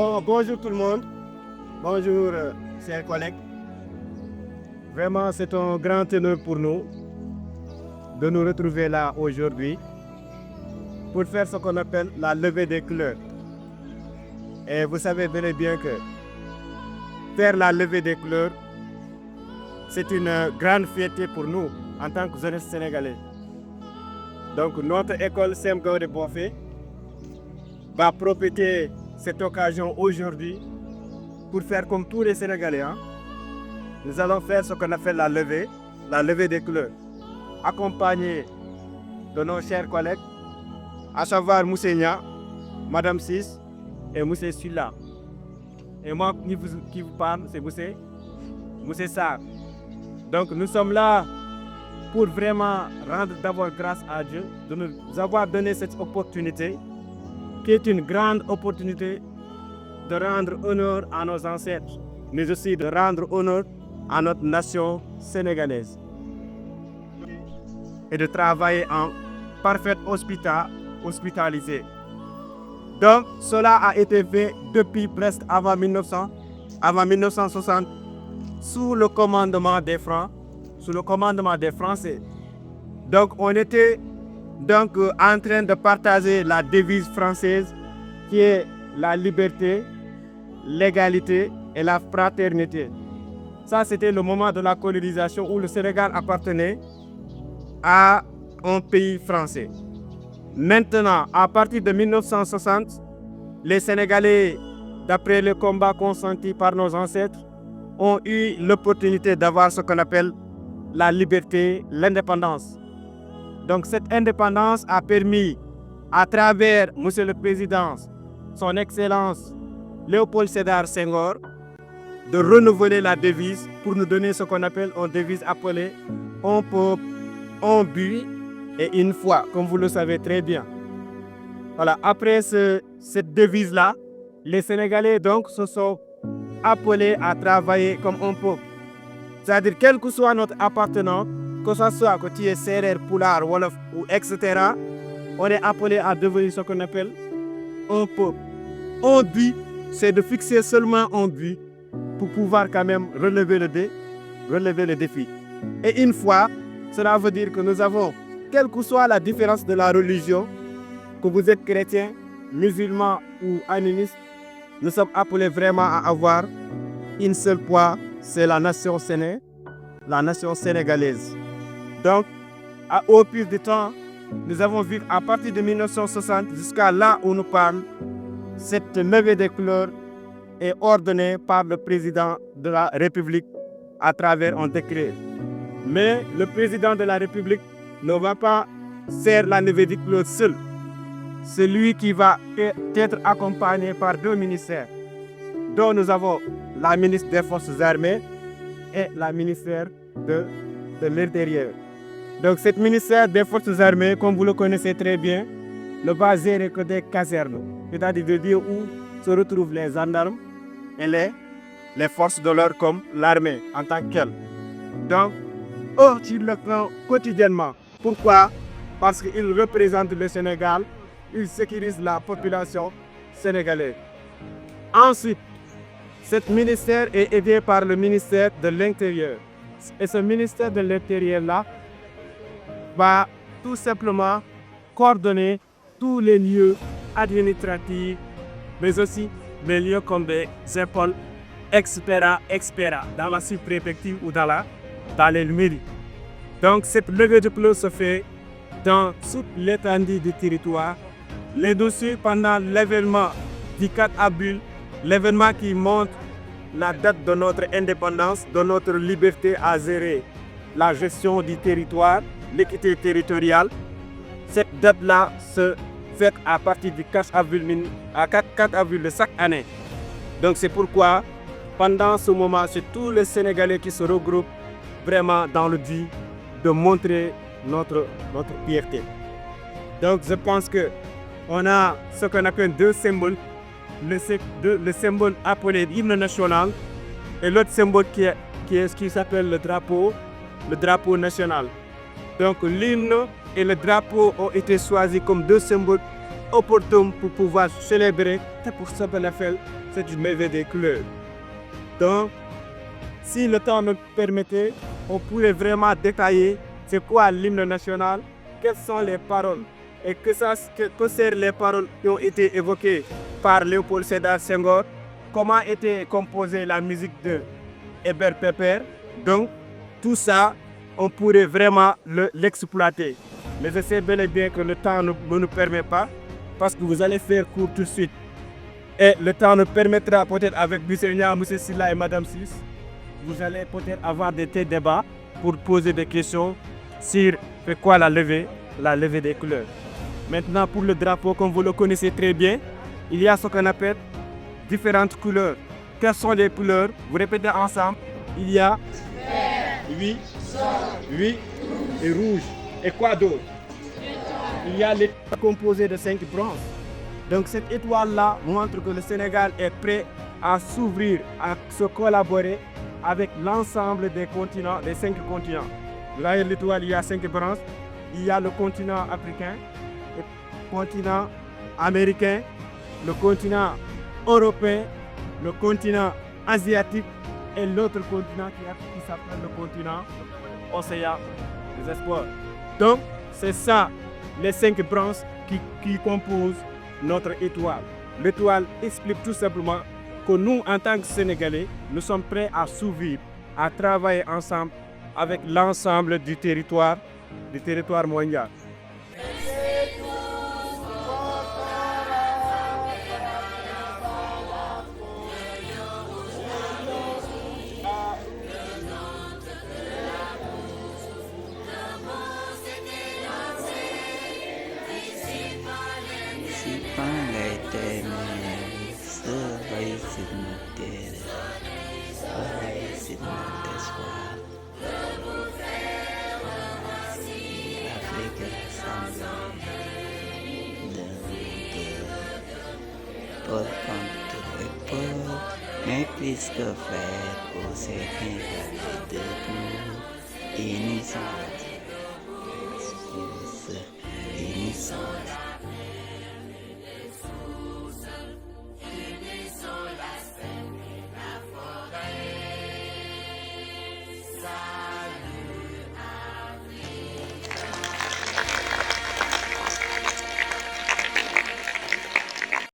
Bonjour tout le monde. Bonjour, chers collègues. Vraiment, c'est un grand honneur pour nous de nous retrouver là aujourd'hui pour faire ce qu'on appelle la levée des couleurs. Et vous savez bel et bien que faire la levée des couleurs, c'est une grande fierté pour nous en tant que jeunesse sénégalais. Donc notre école Sem Gaïndé Bofé va profiter cette occasion aujourd'hui pour faire comme tous les Sénégalais. Nous allons faire ce qu'on appelle la levée des couleurs, accompagnés de nos chers collègues, à savoir Moussé Nia, Madame Sis et Moussé Sula. Et moi qui vous parle, c'est Moussé Sarr. Donc nous sommes là pour vraiment rendre d'abord grâce à Dieu de nous avoir donné cette opportunité, qui est une grande opportunité de rendre honneur à nos ancêtres, mais aussi de rendre honneur à notre nation sénégalaise et de travailler en parfaite hospitalité. Donc cela a été fait depuis presque avant 1960 sous le commandement des Français. Donc on était en train de partager la devise française qui est la liberté, l'égalité et la fraternité. Ça, c'était le moment de la colonisation où le Sénégal appartenait à un pays français. Maintenant, à partir de 1960, les Sénégalais, d'après le combat consenti par nos ancêtres, ont eu l'opportunité d'avoir ce qu'on appelle la liberté, l'indépendance. Donc cette indépendance a permis, à travers Monsieur le Président, son Excellence Léopold Sédar Senghor, de renouveler la devise pour nous donner ce qu'on appelle une devise appelée « un peuple, un but et une foi », comme vous le savez très bien. Voilà, après cette devise-là, les Sénégalais donc se sont appelés à travailler comme un peuple. C'est-à-dire, quel que soit notre appartenance, que ce soit que tu es Serer, Pulaar, Wolof ou etc., on est appelé à devenir ce qu'on appelle un peuple. Un but, c'est de fixer seulement un but pour pouvoir quand même relever le défi. Et une fois, cela veut dire que nous avons, quelle que soit la différence de la religion, que vous êtes chrétien, musulman ou animiste, nous sommes appelés vraiment à avoir une seule foi, c'est la nation sénégalaise. Donc, au fil du temps, nous avons vu à partir de 1960 jusqu'à là où nous parlons, cette levée des couleurs est ordonnée par le président de la République à travers un décret. Mais le président de la République ne va pas faire la levée des couleurs seul. C'est lui qui va être accompagné par deux ministères, dont nous avons la ministre des Forces armées et la ministère de l'Intérieur. Donc, cette ministère des Forces armées, comme vous le connaissez très bien, ne va gérer que des casernes, c'est-à-dire de dire où se retrouvent les gendarmes et les forces de l'ordre comme l'armée en tant que telle. Donc, eux, ils le font quotidiennement. Pourquoi? Parce qu'ils représentent le Sénégal, ils sécurisent la population sénégalaise. Ensuite, cet ministère est aidé par le ministère de l'Intérieur. Et ce ministère de l'Intérieur-là va tout simplement coordonner tous les lieux administratifs, mais aussi les lieux comme des écoles, etc., dans la sous-préfecture ou dans les mairies. Donc cette levée de couleurs se fait dans toute l'étendue du territoire. Les dossiers pendant l'événement du 4 avril, l'événement qui montre la date de notre indépendance, de notre liberté à gérer la gestion du territoire, l'équité territoriale. Cette date-là se fait à partir du 4 avril de chaque année. Donc c'est pourquoi, pendant ce moment, c'est tous les Sénégalais qui se regroupent vraiment dans le but de montrer notre fierté. Donc je pense qu'on a ce qu'on appelle deux symboles. Le symbole appelé l'hymne national et l'autre symbole qui s'appelle le drapeau national. Donc l'hymne et le drapeau ont été choisis comme deux symboles opportun pour pouvoir célébrer. C'est pour ça qu'on appelle cette merveille des couleurs. Donc, si le temps me permettait, on pourrait vraiment détailler c'est quoi l'hymne national, quelles sont les paroles et que servent les paroles qui ont été évoquées par Léopold Sédar Senghor, comment était composée la musique de Hébert Pépère. Donc, tout ça, on pourrait vraiment l'exploiter. Mais je sais bel et bien que le temps ne nous permet pas, parce que vous allez faire court tout de suite. Et le temps nous permettra peut-être avec Bissegna, M. Silla et Mme Sis, vous allez peut-être avoir des débats pour poser des questions sur c'est quoi la levée des couleurs. Maintenant, pour le drapeau, comme vous le connaissez très bien, il y a ce qu'on appelle différentes couleurs. Quelles sont les couleurs? Vous répétez ensemble. Il y a vert, oui, et rouge. Et quoi d'autre? Il y a l'étoile composée de 5 branches. Donc cette étoile-là montre que le Sénégal est prêt à s'ouvrir, à se collaborer avec l'ensemble des continents, des 5 continents. Là, l'étoile, il y a 5 branches. Il y a le continent africain, le continent américain, le continent européen, le continent asiatique et l'autre continent qui s'appelle le continent océan des espoirs. Donc, c'est ça, les 5 branches qui composent notre étoile. L'étoile explique tout simplement que nous, en tant que Sénégalais, nous sommes prêts à s'ouvrir, à travailler ensemble avec l'ensemble du territoire mondial. Mais puisque faire au Sénégal est debout et nous sommes